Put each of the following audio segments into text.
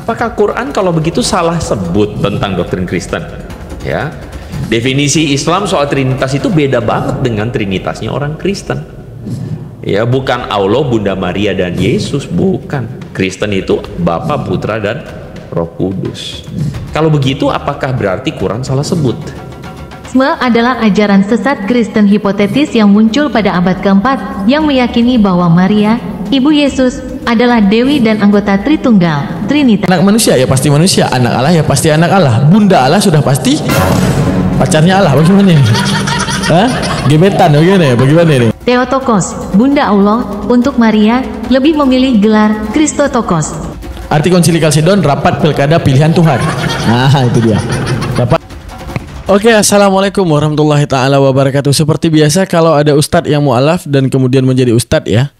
Apakah Quran kalau begitu salah sebut tentang doktrin Kristen? Ya, definisi Islam soal Trinitas itu beda banget dengan Trinitasnya orang Kristen. Ya, bukan Allah, Bunda Maria dan Yesus, bukan. Kristen itu Bapa, Putra dan Roh Kudus. Kalau begitu, apakah berarti Quran salah sebut? Adalah ajaran sesat Kristen hipotetis yang muncul pada abad keempat yang meyakini bahwa Maria, Ibu Yesus, adalah Dewi dan anggota Tritunggal, Trinitas. Anak manusia ya pasti manusia, anak Allah ya pasti anak Allah, Bunda Allah sudah pasti pacarnya Allah. Bagaimana ini? Hah? Gebetan bagaimana ya? Bagaimana ini? Theotokos, Bunda Allah, untuk Maria, lebih memilih gelar Christotokos. Arti Konsili Kalsedon, rapat pilkada pilihan Tuhan. Nah, itu dia. Rapat. Oke, assalamualaikum warahmatullahi taala wabarakatuh. Seperti biasa, kalau ada ustadz yang mualaf dan kemudian menjadi ustadz ya,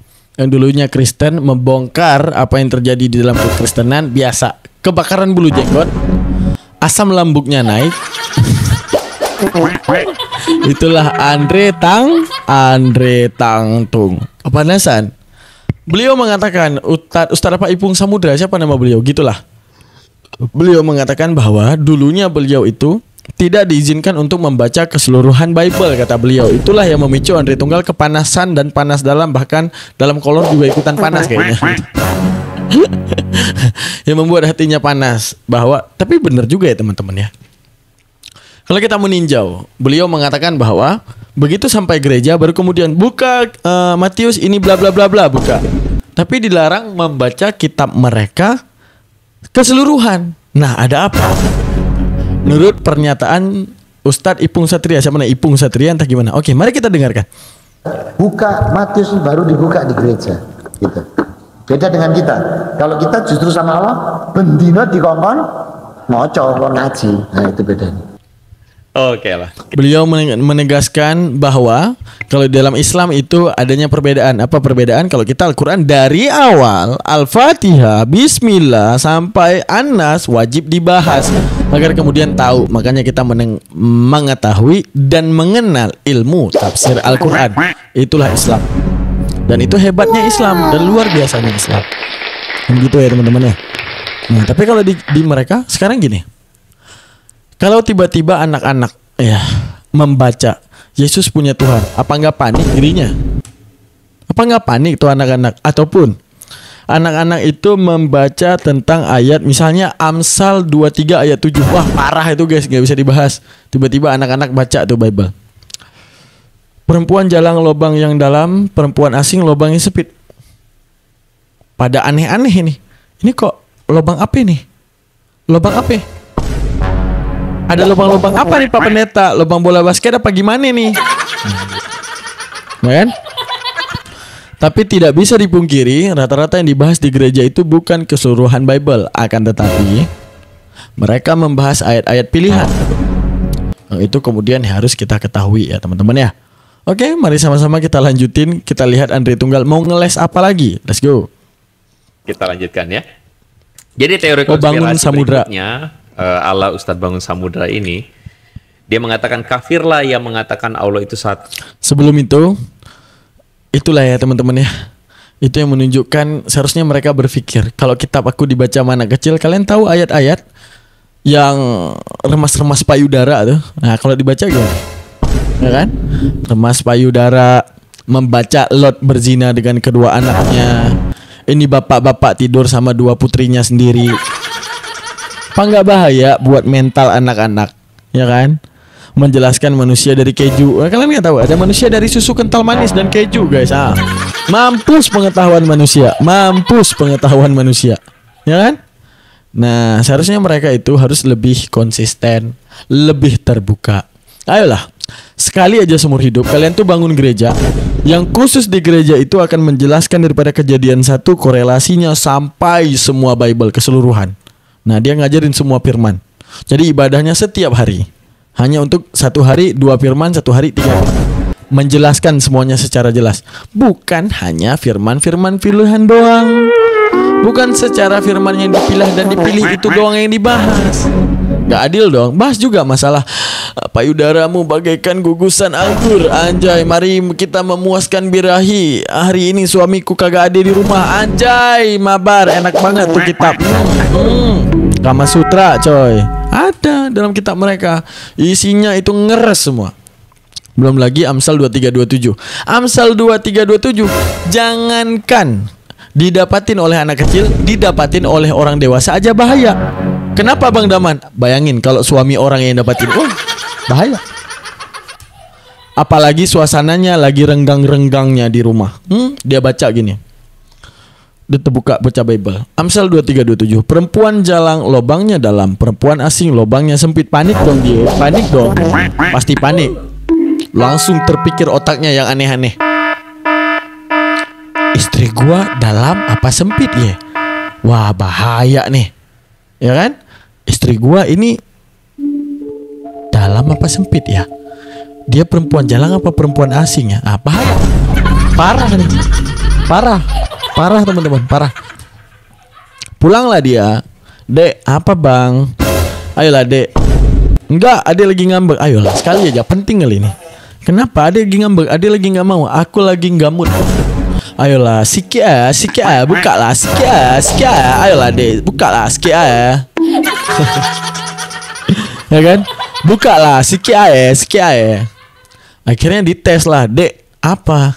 yang dulunya Kristen, membongkar apa yang terjadi di dalam kekristenan, biasa kebakaran bulu jenggot, asam lambungnya naik. Itulah Andre Tangtung. Kepanasan. Beliau mengatakan, Ustadz apa Ipung Samudra, siapa nama beliau? Gitulah. Beliau mengatakan bahwa dulunya beliau itu tidak diizinkan untuk membaca keseluruhan Bible, kata beliau. Itulah yang memicu Andre Tunggal kepanasan dan panas dalam, bahkan dalam kolor juga ikutan panas kayaknya. Yang membuat hatinya panas. Bahwa, tapi benar juga ya teman-teman ya. Kalau kita meninjau, beliau mengatakan bahwa begitu sampai gereja baru kemudian buka Matius ini bla bla bla bla, buka. Tapi dilarang membaca kitab mereka keseluruhan. Nah, ada apa? Menurut pernyataan Ustadz Ipung Satria, siapa namanya? Ipung Satria entah gimana. Oke, mari kita dengarkan. Buka Matius baru dibuka di gereja, gitu. Beda dengan kita. Kalau kita justru sama Allah bendino dikongkon ngoco ngaji. Nah, itu bedanya. Oke lah. Beliau menegaskan bahwa kalau dalam Islam itu adanya perbedaan. Apa perbedaan? Kalau kita Al-Quran dari awal Al-Fatihah, Bismillah sampai An-Nas wajib dibahas agar kemudian tahu. Makanya kita mengetahui dan mengenal ilmu tafsir Al-Quran. Itulah Islam. Dan itu hebatnya Islam dan luar biasanya Islam. Begitu ya teman-teman ya. Nah, tapi kalau di mereka sekarang gini. Kalau tiba-tiba anak-anak ya membaca Yesus punya Tuhan, apa nggak panik dirinya? Apa nggak panik tuh anak-anak? Ataupun anak-anak itu membaca tentang ayat misalnya Amsal 23 ayat 7. Wah, parah itu guys, nggak bisa dibahas. Tiba-tiba anak-anak baca tuh Bible. Perempuan jalang lubang yang dalam, perempuan asing lubangnya sempit. Pada aneh-aneh ini. Ini kok lubang apa nih? Lubang apa? Ada lubang-lubang apa nih Pak Pendeta? Lubang bola basket apa gimana nih? Kan? Tapi tidak bisa dipungkiri, rata-rata yang dibahas di gereja itu bukan keseluruhan Bible, akan tetapi mereka membahas ayat-ayat pilihan. Itu kemudian harus kita ketahui ya teman-teman ya. Oke, mari sama-sama kita lanjutin. Kita lihat Andre Tunggal mau ngeles apa lagi. Let's go. Kita lanjutkan ya. Jadi teori bangun konspirasi samudra. berikutnya ala Ustadz Bangun Samudra ini, dia mengatakan kafirlah yang mengatakan Allah itu satu. Sebelum itu, itulah ya teman-teman ya. Itu yang menunjukkan seharusnya mereka berpikir. Kalau kitab aku dibaca mana kecil, kalian tahu ayat-ayat yang remas-remas payudara tuh. Nah, kalau dibaca gimana? Ya kan? Remas payudara, membaca Lot berzina dengan kedua anaknya. Ini bapak-bapak tidur sama dua putrinya sendiri. Apa nggak bahaya buat mental anak-anak, ya kan? Menjelaskan manusia dari keju. Kalian nggak tahu ada manusia dari susu kental manis dan keju, guys. Mampus pengetahuan manusia, ya kan? Nah, seharusnya mereka itu harus lebih konsisten, lebih terbuka. Ayolah, sekali aja seumur hidup kalian tuh bangun gereja yang khusus di gereja itu akan menjelaskan daripada kejadian 1 korelasinya sampai semua Bible keseluruhan. Nah, dia ngajarin semua firman. Jadi ibadahnya setiap hari. Hanya untuk 1 hari 2 firman, 1 hari 3 firman. Menjelaskan semuanya secara jelas. Bukan hanya firman-firman pilihan doang. Bukan secara firman yang dipilah dan dipilih itu doang yang dibahas. Nggak adil dong. Bahas juga masalah payudaramu bagaikan gugusan anggur. Anjay, mari kita memuaskan birahi. Hari ini suamiku kagak ada di rumah. Anjay, mabar, enak banget tuh kitab. Kama Sutra coy. Ada dalam kitab mereka. Isinya itu ngeres semua. Belum lagi Amsal 2327. Amsal 2327 jangankan didapatin oleh anak kecil, didapatin oleh orang dewasa aja bahaya. Kenapa Bang Daman? Bayangin kalau suami orang yang dapatin, bahaya. Apalagi suasananya lagi renggang-renggangnya di rumah. Dia baca gini. Dia terbuka baca Bible. Amsal 2327. Perempuan jalang lobangnya dalam, perempuan asing lobangnya sempit. Panik dong dia. Panik dong. Pasti panik. Langsung terpikir otaknya yang aneh-aneh. Istri gua dalam apa sempit ya? Wah, bahaya nih. Ya kan? Istri gua ini dalam apa sempit ya? Dia perempuan jalang apa perempuan asing ya? Bahaya. Parah nih. Parah teman-teman, parah. Pulanglah dia. Dek, apa bang? Ayolah dek. Enggak, Ade lagi ngambek. Ayolah, sekali aja, penting kali ini. Kenapa Ade lagi ngambek? Ade lagi nggak mau. Aku lagi nggak mood. Ayolah, sikit bukalah sikit. Ayolah dek, bukalah sikit. Ya kan? Bukalah sikit. Akhirnya dites lah, dek, apa?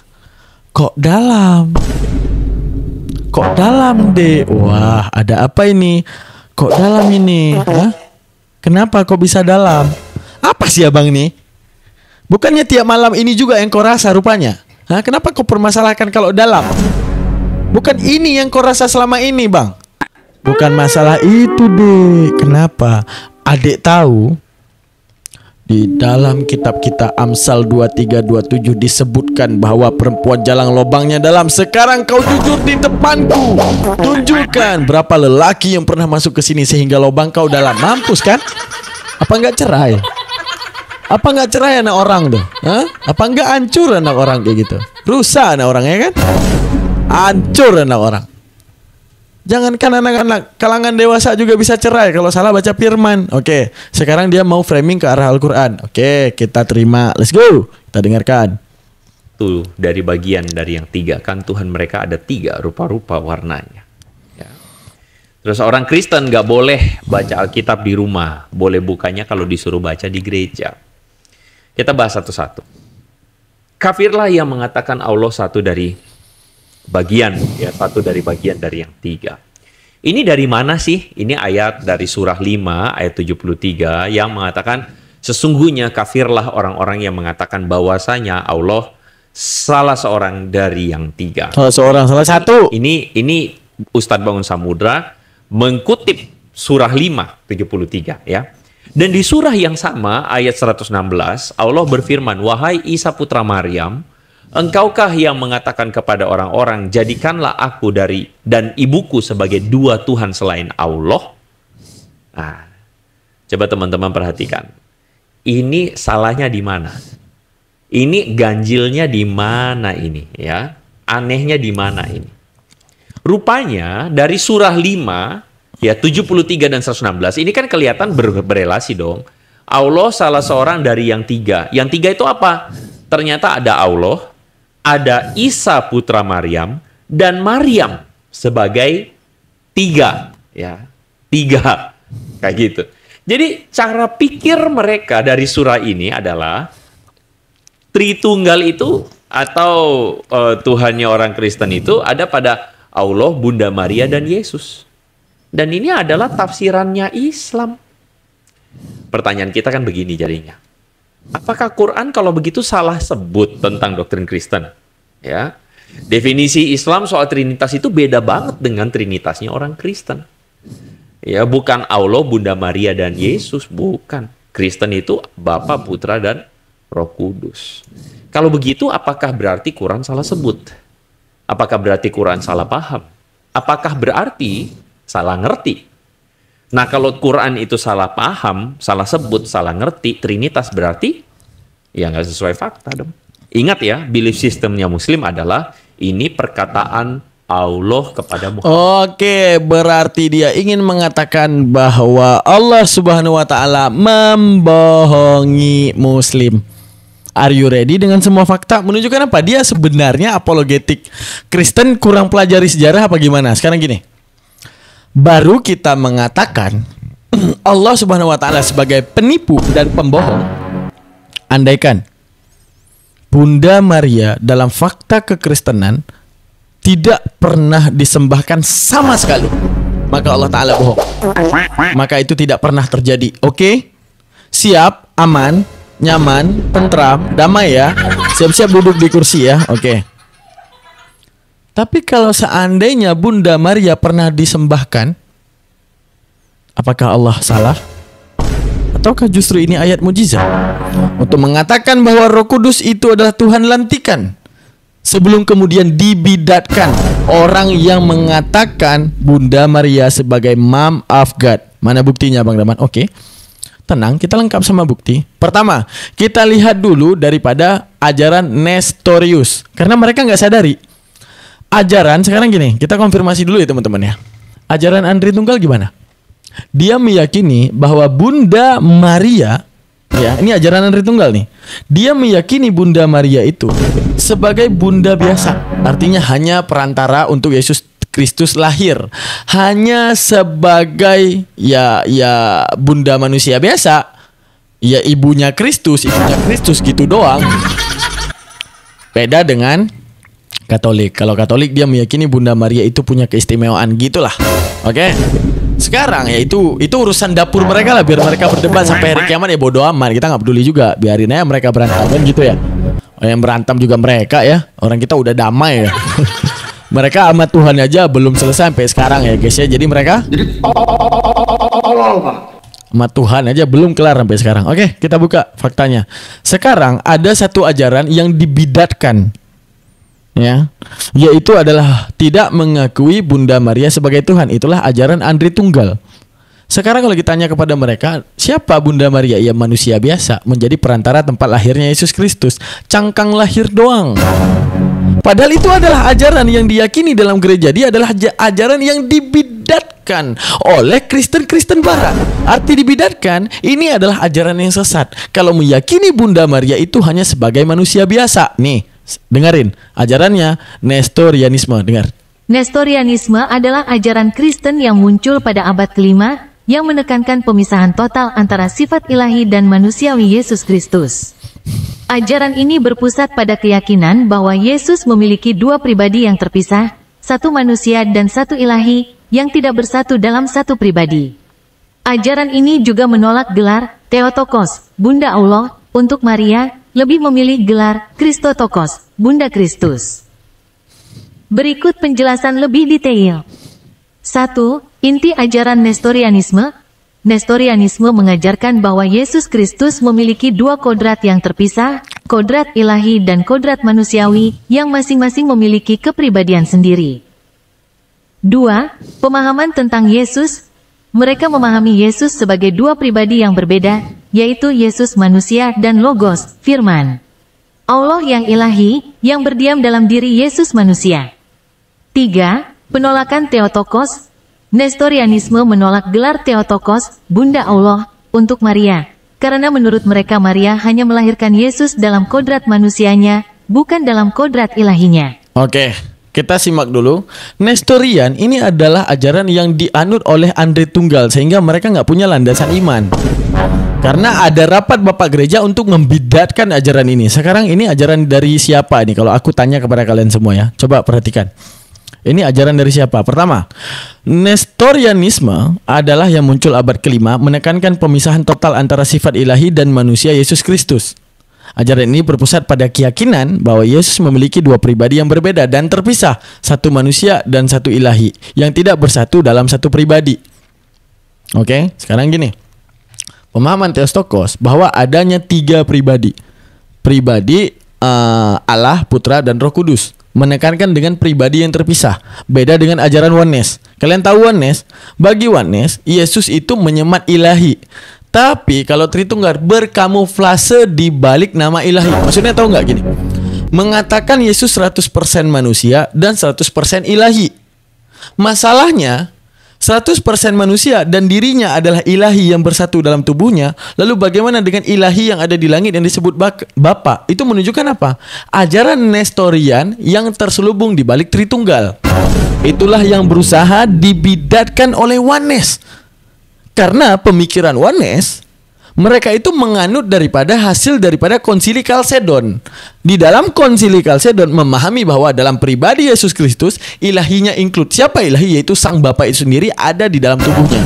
Kok dalam, dek? Wah, ada apa ini? Kok dalam ini? Hah? Kenapa kok bisa dalam? Apa sih abang nih? Bukannya tiap malam ini juga yang kau rasa rupanya? Hah? Kenapa kau permasalahkan kalau dalam? Bukan ini yang kau rasa selama ini, bang? Bukan masalah itu, dek. Kenapa? Adik tahu di dalam kitab kita Amsal 2327 disebutkan bahwa perempuan jalang lobangnya dalam. Sekarang kau jujur di depanku. Tunjukkan berapa lelaki yang pernah masuk ke sini sehingga lobang kau dalam. Mampus kan? Apa enggak cerai? Apa enggak cerai anak orang tuh? Hah? Apa enggak hancur anak orang kayak gitu? Rusak anak orang ya kan? Hancur anak orang. Jangankan anak-anak, kalangan dewasa juga bisa cerai kalau salah baca firman. Oke, sekarang dia mau framing ke arah Al-Quran. Oke, kita terima. Let's go. Kita dengarkan. Tuh, dari bagian dari yang 3. Kan Tuhan mereka ada 3 rupa-rupa warnanya. Ya. Terus orang Kristen gak boleh baca Alkitab di rumah. Boleh bukanya kalau disuruh baca di gereja. Kita bahas satu-satu. Kafirlah yang mengatakan Allah satu dari bagian dari yang 3. Ini dari mana sih? Ini ayat dari surah 5 ayat 73 yang mengatakan sesungguhnya kafirlah orang-orang yang mengatakan bahwasanya Allah salah seorang dari yang 3. Salah satu. Ini Ustadz Bangun Samudra mengutip surah 5 73 ya. Dan di surah yang sama ayat 116 Allah berfirman, wahai Isa putra Maryam, engkaukah yang mengatakan kepada orang-orang, jadikanlah aku dan ibuku sebagai 2 Tuhan selain Allah? Nah, coba teman-teman perhatikan. Ini salahnya di mana? Ini ganjilnya di mana ini? Ya, anehnya di mana ini? Rupanya dari surah 5, ya 73 dan 116, ini kan kelihatan berelasi dong. Allah salah seorang dari yang 3. Yang 3 itu apa? Ternyata ada Allah, ada Isa putra Maryam, dan Maryam sebagai 3. Ya, 3. Kayak gitu. Jadi cara pikir mereka dari surah ini adalah Tritunggal itu atau Tuhannya orang Kristen itu ada pada Allah, Bunda Maria, dan Yesus. Dan ini adalah tafsirannya Islam. Pertanyaan kita kan begini jadinya. Apakah Quran kalau begitu salah sebut tentang doktrin Kristen? Ya, definisi Islam soal Trinitas itu beda banget dengan Trinitasnya orang Kristen. Ya, bukan Allah, Bunda Maria, dan Yesus, bukan. Kristen itu Bapa, Putra, dan Roh Kudus. Kalau begitu, apakah berarti Quran salah sebut? Apakah berarti Quran salah paham? Apakah berarti salah ngerti? Nah, kalau Quran itu salah paham, salah sebut, salah ngerti, Trinitas berarti ya nggak sesuai fakta dong. Ingat ya, belief sistemnya Muslim adalah ini perkataan Allah kepada Muhammad. Oke, berarti dia ingin mengatakan bahwa Allah Subhanahu wa taala membohongi muslim. Are you ready dengan semua fakta? Menunjukkan apa? Dia sebenarnya apologetik Kristen, kurang pelajari sejarah apa gimana? Sekarang gini. Baru kita mengatakan Allah Subhanahu wa taala sebagai penipu dan pembohong. Andaikan Bunda Maria dalam fakta kekristenan tidak pernah disembahkan sama sekali, maka Allah Ta'ala bohong. Maka itu tidak pernah terjadi. Oke? Siap, aman, nyaman, tentram, damai ya. Siap-siap duduk di kursi ya. Oke. Tapi kalau seandainya Bunda Maria pernah disembahkan, apakah Allah salah? Ataukah justru ini ayat mujizat untuk mengatakan bahwa Roh Kudus itu adalah Tuhan lantikan, sebelum kemudian dibidatkan orang yang mengatakan Bunda Maria sebagai Mom of God. Mana buktinya Bang Daman? Oke. Tenang, kita lengkap sama bukti. Pertama, kita lihat dulu daripada ajaran Nestorius. Karena mereka nggak sadari. Ajaran, sekarang gini, kita konfirmasi dulu ya teman-teman ya. Ajaran Andri Tunggal gimana? Dia meyakini bahwa Bunda Maria, ya, ini ajaran Andri Tunggal nih. Dia meyakini Bunda Maria itu sebagai bunda biasa. Artinya hanya perantara untuk Yesus Kristus lahir. Hanya sebagai ya bunda manusia biasa. Ya ibunya Kristus gitu doang. Beda dengan Katolik. Kalau Katolik dia meyakini Bunda Maria itu punya keistimewaan gitulah. Oke. Sekarang ya itu urusan dapur mereka lah, biar mereka berdebat sampai hari kiamat ya bodo amat, kita nggak peduli juga, biarin aja mereka berantem kan gitu ya. Yang berantem juga mereka ya, orang kita udah damai ya. Mereka sama Tuhan aja belum selesai sampai sekarang ya guys ya, jadi mereka sama Tuhan aja belum kelar sampai sekarang. Oke, kita buka faktanya. Sekarang ada satu ajaran yang dibidatkan, ya, yaitu adalah tidak mengakui Bunda Maria sebagai Tuhan. Itulah ajaran Andri Tunggal. Sekarang kalau ditanya kepada mereka, siapa Bunda Maria? Ya manusia biasa, menjadi perantara tempat lahirnya Yesus Kristus. Cangkang lahir doang. Padahal itu adalah ajaran yang diyakini dalam gereja. Dia adalah ajaran yang dibidatkan oleh Kristen-Kristen Barat. Arti dibidatkan, ini adalah ajaran yang sesat. Kalau meyakini Bunda Maria itu hanya sebagai manusia biasa. Nih, dengerin ajarannya Nestorianisme, dengar. Nestorianisme adalah ajaran Kristen yang muncul pada abad ke-5 yang menekankan pemisahan total antara sifat ilahi dan manusiawi Yesus Kristus. Ajaran ini berpusat pada keyakinan bahwa Yesus memiliki dua pribadi yang terpisah, satu manusia dan satu ilahi, yang tidak bersatu dalam satu pribadi. Ajaran ini juga menolak gelar Theotokos, Bunda Allah, untuk Maria, lebih memilih gelar Christotokos, Bunda Kristus. Berikut penjelasan lebih detail. 1. Inti ajaran Nestorianisme. Nestorianisme mengajarkan bahwa Yesus Kristus memiliki dua kodrat yang terpisah, kodrat ilahi dan kodrat manusiawi, yang masing-masing memiliki kepribadian sendiri. 2. Pemahaman tentang Yesus. Mereka memahami Yesus sebagai dua pribadi yang berbeda, yaitu Yesus manusia dan Logos, Firman. Allah yang ilahi, yang berdiam dalam diri Yesus manusia. 3. Penolakan Theotokos. Nestorianisme menolak gelar Theotokos, Bunda Allah, untuk Maria, karena menurut mereka Maria hanya melahirkan Yesus dalam kodrat manusianya, bukan dalam kodrat ilahinya. Oke, kita simak dulu. Nestorian ini adalah ajaran yang dianut oleh Andri Tunggal, sehingga mereka nggak punya landasan iman. Karena ada rapat Bapak Gereja untuk membidatkan ajaran ini. Sekarang ini ajaran dari siapa ini? Kalau aku tanya kepada kalian semua ya, coba perhatikan. Ini ajaran dari siapa? Pertama, Nestorianisme adalah yang muncul abad ke-5, menekankan pemisahan total antara sifat ilahi dan manusia Yesus Kristus. Ajaran ini berpusat pada keyakinan bahwa Yesus memiliki dua pribadi yang berbeda dan terpisah, satu manusia dan satu ilahi, yang tidak bersatu dalam satu pribadi. Oke, sekarang gini. Pemahaman Theotokos bahwa adanya tiga pribadi. Pribadi Allah, Putra, dan Roh Kudus. Menekankan dengan pribadi yang terpisah. Beda dengan ajaran Oneness. Kalian tahu Oneness? Bagi Oneness, Yesus itu menyemat ilahi. Tapi kalau Tritunggal berkamuflase di balik nama ilahi. Maksudnya tahu nggak gini? mengatakan Yesus 100% manusia dan 100% ilahi. Masalahnya 100% manusia dan dirinya adalah ilahi yang bersatu dalam tubuhnya. Lalu bagaimana dengan ilahi yang ada di langit yang disebut Bapa? Itu menunjukkan apa? Ajaran Nestorian yang terselubung di balik Tritunggal. Itulah yang berusaha dibidatkan oleh Oneness. Karena pemikiran Oneness, mereka itu menganut hasil daripada Konsili Kalsedon. Di dalam Konsili Kalsedon memahami bahwa dalam pribadi Yesus Kristus, ilahinya include siapa ilahi, yaitu Sang Bapa itu sendiri ada di dalam tubuhnya.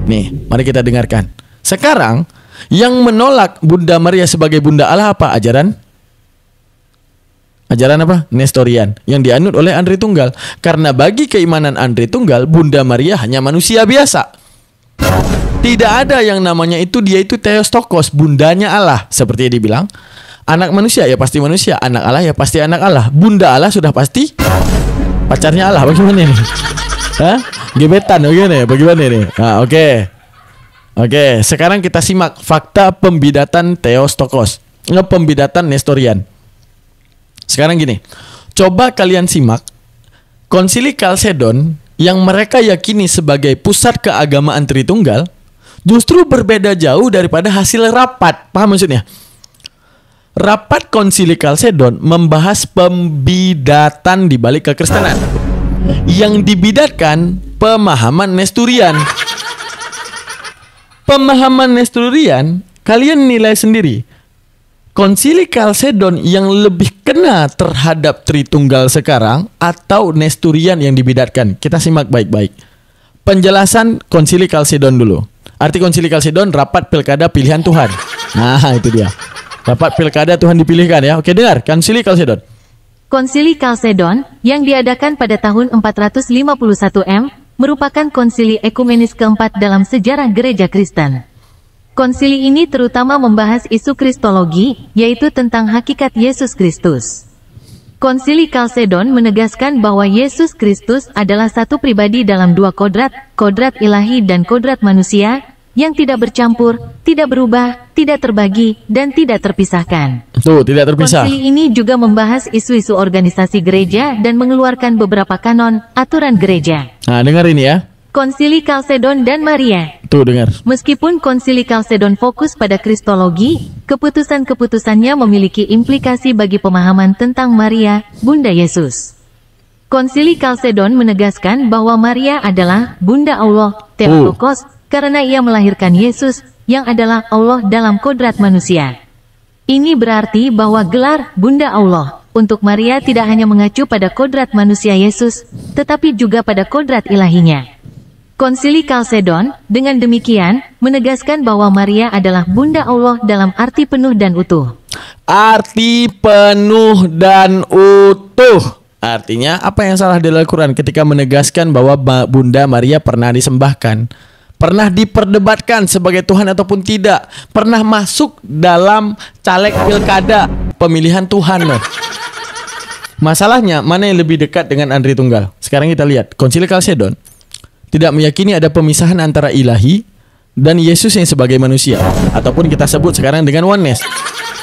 Nih, mari kita dengarkan. Sekarang yang menolak Bunda Maria sebagai Bunda Allah apa? Ajaran apa? Nestorian yang dianut oleh Andre Tunggal. Karena bagi keimanan Andre Tunggal, Bunda Maria hanya manusia biasa. Tidak ada yang namanya itu, dia itu Theotokos, bundanya Allah. Seperti yang dibilang, anak manusia ya pasti manusia, anak Allah ya pasti anak Allah. Bunda Allah sudah pasti pacarnya Allah. Bagaimana ini? Hah? Gebetan bagaimana ini? Nah, Oke, sekarang kita simak fakta pembidatan Theotokos, pembidatan Nestorian. Sekarang gini, coba kalian simak Konsili Kalsedon yang mereka yakini sebagai pusat keagamaan Tritunggal justru berbeda jauh daripada hasil rapat. Paham maksudnya? Rapat Konsili Kalsedon membahas pembidatan di balik kekristenan. Yang dibidatkan pemahaman Nestorian. Pemahaman Nestorian, kalian nilai sendiri. Konsili Kalsedon yang lebih kena terhadap Tritunggal sekarang atau Nestorian yang dibidatkan? Kita simak baik-baik. Penjelasan Konsili Kalsedon dulu. Arti Konsili Kalsedon, rapat pilkada pilihan Tuhan. Nah, itu dia. Rapat pilkada Tuhan dipilihkan ya. Oke, dengar. Konsili Kalsedon. Konsili Kalsedon yang diadakan pada tahun 451 M merupakan konsili ekumenis keempat dalam sejarah gereja Kristen. Konsili ini terutama membahas isu kristologi, yaitu tentang hakikat Yesus Kristus. Konsili Kalsedon menegaskan bahwa Yesus Kristus adalah satu pribadi dalam dua kodrat ilahi dan kodrat manusia, yang tidak bercampur, tidak berubah, tidak terbagi, dan tidak terpisahkan. Tuh, tidak terpisah. Konsili ini juga membahas isu-isu organisasi gereja dan mengeluarkan beberapa kanon, aturan gereja. Nah, dengar ini ya. Konsili Kalsedon dan Maria. Tuh, dengar. Meskipun Konsili Kalsedon fokus pada kristologi, keputusan-keputusannya memiliki implikasi bagi pemahaman tentang Maria, Bunda Yesus. Konsili Kalsedon menegaskan bahwa Maria adalah Bunda Allah, Theotokos, karena ia melahirkan Yesus, yang adalah Allah dalam kodrat manusia. Ini berarti bahwa gelar Bunda Allah untuk Maria tidak hanya mengacu pada kodrat manusia Yesus, tetapi juga pada kodrat ilahinya. Konsili Kalsedon, dengan demikian, menegaskan bahwa Maria adalah Bunda Allah dalam arti penuh dan utuh. Arti penuh dan utuh. Artinya, apa yang salah dalam Al-Quran ketika menegaskan bahwa Bunda Maria pernah disembahkan? Pernah diperdebatkan sebagai Tuhan ataupun tidak? Pernah masuk dalam caleg pilkada pemilihan Tuhan loh. Masalahnya, mana yang lebih dekat dengan Andre Tunggal? Sekarang kita lihat, Konsili Kalsedon tidak meyakini ada pemisahan antara ilahi dan Yesus yang sebagai manusia, ataupun kita sebut sekarang dengan Oneness.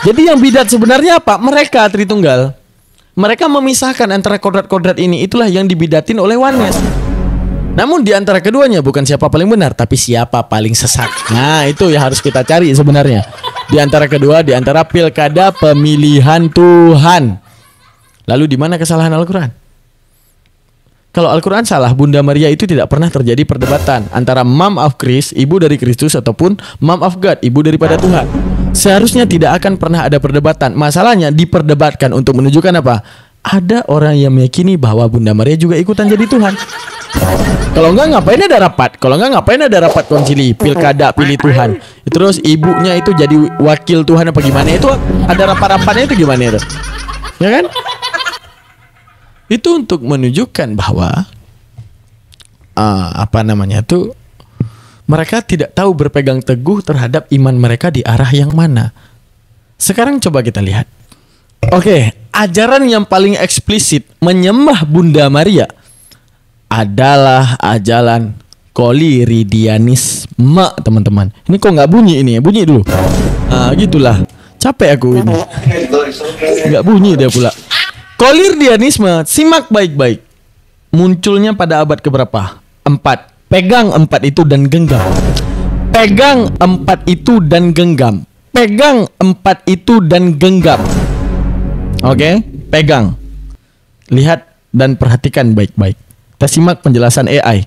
Jadi yang bidat sebenarnya apa? Mereka Tritunggal. Mereka memisahkan antara kodrat-kodrat ini. Itulah yang dibidatin oleh Oneness. Namun di antara keduanya bukan siapa paling benar, tapi siapa paling sesat. Nah, itu yang harus kita cari sebenarnya. Di antara kedua, di antara pilkada pemilihan Tuhan. Lalu di mana kesalahan Al-Quran? Kalau Al-Quran salah, Bunda Maria itu tidak pernah terjadi perdebatan antara Mom of Christ, ibu dari Kristus, ataupun Mom of God, ibu daripada Tuhan. Seharusnya tidak akan pernah ada perdebatan. Masalahnya diperdebatkan untuk menunjukkan apa? Ada orang yang meyakini bahwa Bunda Maria juga ikutan jadi Tuhan. Kalau enggak ngapain ada rapat? Kalau enggak ngapain ada rapat konsili pilkada pilih Tuhan? Terus ibunya itu jadi wakil Tuhan apa gimana? Itu ada rapat-rapatnya itu gimana itu? Ya kan? Itu untuk menunjukkan bahwa mereka tidak tahu berpegang teguh terhadap iman mereka di arah yang mana. Sekarang coba kita lihat. Oke, ajaran yang paling eksplisit menyembah Bunda Maria adalah ajaran Koliridianisme, teman-teman. Ini kok nggak bunyi ini ya? Bunyi dulu. Gitulah. Capek aku ini. Nggak bunyi dia pula. Kolirdianisme, simak baik-baik. Munculnya pada abad keberapa? 4. Pegang 4 itu dan genggam. Pegang 4 itu dan genggam. Pegang 4 itu dan genggam. Oke, pegang. Lihat dan perhatikan baik-baik. Kita simak penjelasan AI.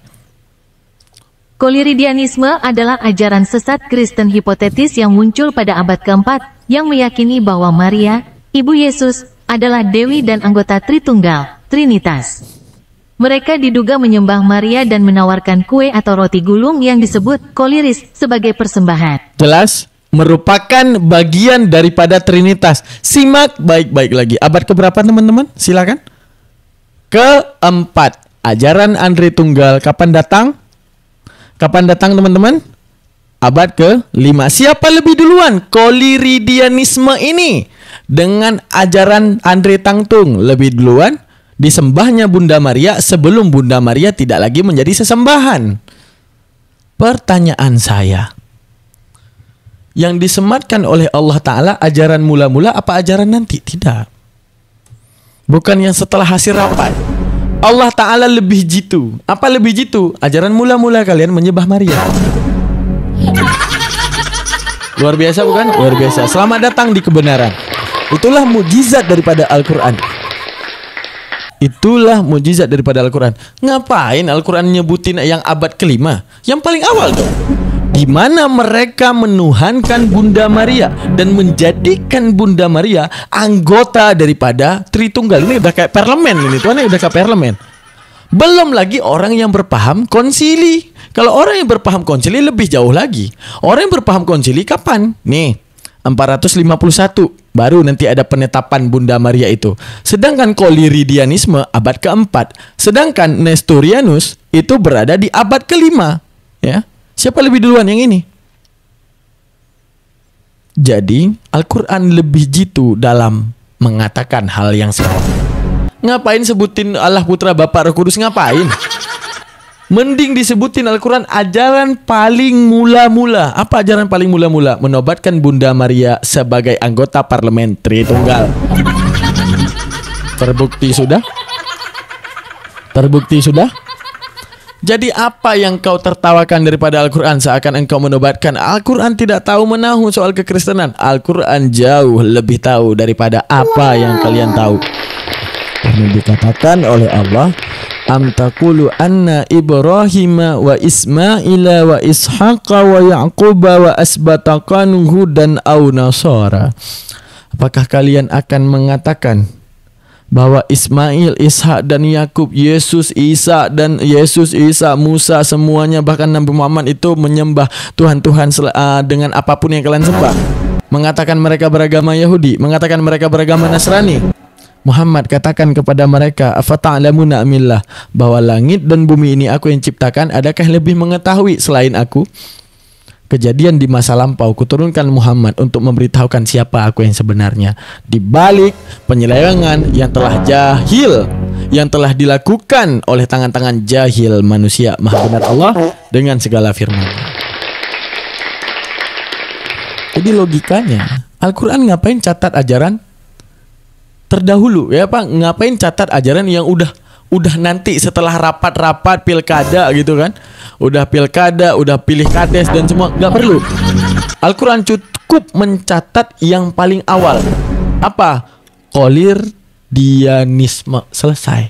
Koliridianisme adalah ajaran sesat Kristen hipotetis yang muncul pada abad keempat, yang meyakini bahwa Maria, Ibu Yesus, adalah Dewi dan anggota Tritunggal, Trinitas. Mereka diduga menyembah Maria dan menawarkan kue atau roti gulung yang disebut koliris sebagai persembahan. Jelas? Merupakan bagian daripada Trinitas. Simak baik-baik lagi. Abad keberapa teman-teman? Silakan. Keempat. Ajaran Andre Tunggal kapan datang? Kapan datang teman-teman? Abad ke-5. Siapa lebih duluan? Koliridianisme ini dengan ajaran Andre Tangtung lebih duluan disembahnya Bunda Maria sebelum Bunda Maria tidak lagi menjadi sesembahan. Pertanyaan saya, yang disematkan oleh Allah Ta'ala ajaran mula-mula apa ajaran nanti? Tidak. Bukan yang setelah hasil rapat. Allah Ta'ala lebih jitu. Apa lebih jitu? Ajaran mula-mula kalian menyembah Maria. Luar biasa bukan? Luar biasa. Selamat datang di kebenaran. Itulah mujizat daripada Al-Quran. Itulah mujizat daripada Al-Quran. Ngapain Al-Quran nyebutin yang abad ke-5? Yang paling awal tuh, di mana mereka menuhankan Bunda Maria dan menjadikan Bunda Maria anggota daripada Tritunggal. Ini udah kayak parlemen ini, tuan, ini udah kayak parlemen. Belum lagi orang yang berpaham konsili. Kalau orang yang berpaham konsili lebih jauh lagi. Orang yang berpaham konsili kapan? Nih, 451 baru nanti ada penetapan Bunda Maria itu. Sedangkan Koliridianisme abad keempat. Sedangkan Nestorianus itu berada di abad kelima. Ya, siapa lebih duluan yang ini? Jadi Al-Quran lebih jitu dalam mengatakan hal yang sama. Ngapain sebutin Allah Putra Bapa Roh Kudus? Ngapain? Mending disebutin Al-Quran ajaran paling mula-mula. Apa ajaran paling mula-mula? Menobatkan Bunda Maria sebagai anggota parlemen Tritunggal. Terbukti sudah? Terbukti sudah? Jadi apa yang kau tertawakan daripada Al-Quran seakan engkau menobatkan? Al-Quran tidak tahu menahu soal kekristenan. Al-Quran jauh lebih tahu daripada apa yang kalian tahu. Karena dikatakan oleh Allah, am taqulu anna Ibrahim wa Ismaila wa Ishaqa wa Yaquba wa asbataqan hudan aw nasara. Apakah kalian akan mengatakan bahwa Ismail, Ishak dan Yakub, Yesus, Isa, Musa, semuanya bahkan Nabi Muhammad itu menyembah Tuhan-Tuhan dengan apapun yang kalian sembah? Mengatakan mereka beragama Yahudi, mengatakan mereka beragama Nasrani. Muhammad katakan kepada mereka, afata'lamuna amillah, bahwa langit dan bumi ini aku yang ciptakan, adakah lebih mengetahui selain aku? Kejadian di masa lampau kuturunkan Muhammad untuk memberitahukan siapa aku yang sebenarnya. Di balik penyelewengan yang telah jahil, yang telah dilakukan oleh tangan-tangan jahil manusia, Maha benar Allah dengan segala firman-Nya. Jadi logikanya, Al-Quran ngapain catat ajaran terdahulu, ya Pak? Ngapain catat ajaran yang udah nanti setelah rapat-rapat pilkada gitu kan? Udah pilkada, udah pilih kades dan semua, nggak perlu. Al-Quran cukup mencatat yang paling awal. Apa? Kolirdianisme. Selesai.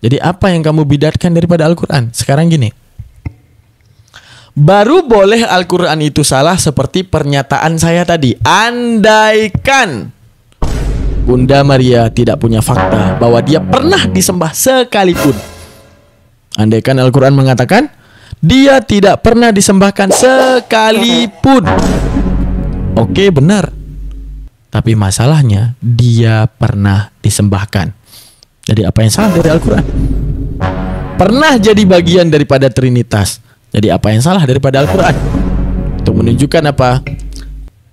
Jadi apa yang kamu bidatkan daripada Al-Quran? Sekarang gini, baru boleh Al-Quran itu salah seperti pernyataan saya tadi. Andaikan Bunda Maria tidak punya fakta bahwa dia pernah disembah sekalipun. Andaikan Al-Quran mengatakan dia tidak pernah disembahkan sekalipun. Oke, benar. Tapi masalahnya dia pernah disembahkan. Jadi apa yang salah dari Al-Quran? Pernah jadi bagian daripada Trinitas. Jadi apa yang salah daripada Al-Quran? Untuk menunjukkan apa?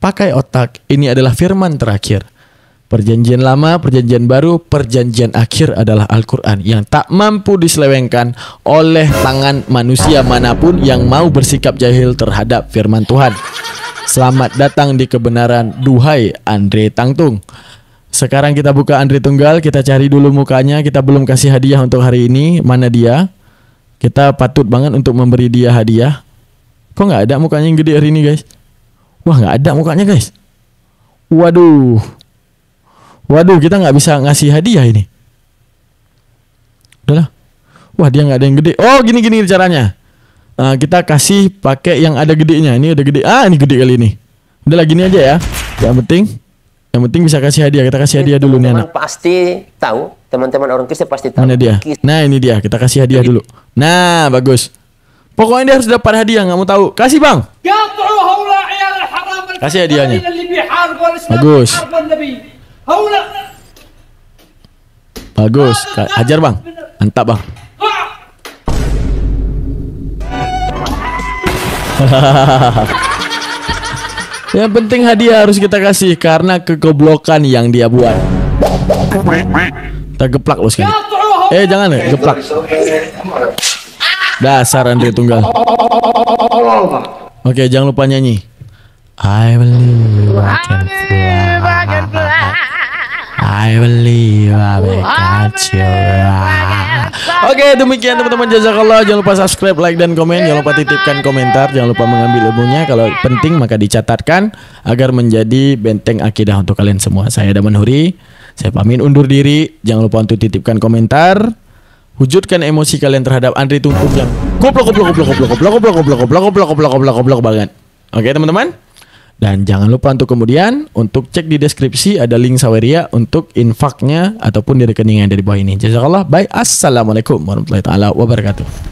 Pakai otak. Ini adalah firman terakhir. Perjanjian lama, perjanjian baru, perjanjian akhir adalah Al-Quran yang tak mampu diselewengkan oleh tangan manusia manapun yang mau bersikap jahil terhadap firman Tuhan. Selamat datang di kebenaran, duhai Andre Tangtung. Sekarang kita buka Andre Tunggal, kita cari dulu mukanya. Kita belum kasih hadiah untuk hari ini. Mana dia? Kita patut banget untuk memberi dia hadiah. Kok nggak ada mukanya yang gede hari ini, guys? Wah, nggak ada mukanya, guys. Waduh, kita nggak bisa ngasih hadiah ini. Udahlah. Wah, dia nggak ada yang gede. Oh, gini caranya. Kita kasih pakai yang ada gedenya. Ini ada gede. Ini gede kali ini. Udahlah, gini aja ya. Yang penting bisa kasih hadiah. Kita kasih hadiah dulu nih anak. Pasti tahu. Teman-teman orang Kristen pasti tahu. Mana dia? Nah, ini dia. Kita kasih hadiah dulu. Nah, bagus. Pokoknya dia harus dapat hadiah. Nggak mau tahu. Kasih, Bang. Kasih hadiahnya. Bagus. Bagus. Ajar, Bang. Mantap, Bang. Yang penting hadiah harus kita kasih karena kegoblokan yang dia buat. Kita geplak lo sekali. Jangan ya, geplak. Dasar Andre Tunggal. Oke, jangan lupa nyanyi. I believe I can fly. I believe I will catch you. Oke, demikian teman-teman, jazakallah. Jangan lupa subscribe, like, dan komen. Jangan lupa titipkan komentar. Jangan lupa mengambil ilmunya. Kalau penting maka dicatatkan agar menjadi benteng akidah untuk kalian semua. Saya Daman Huri. Saya pamit undur diri. Jangan lupa untuk titipkan komentar. Wujudkan emosi kalian terhadap Andre Tungtung yang goblok banget. Oke, teman-teman. Dan jangan lupa untuk kemudian untuk cek di deskripsi ada link Saweria untuk infaknya ataupun di rekening yang ada di bawah ini. Jazakallah. Bye. Assalamualaikum warahmatullahi wabarakatuh.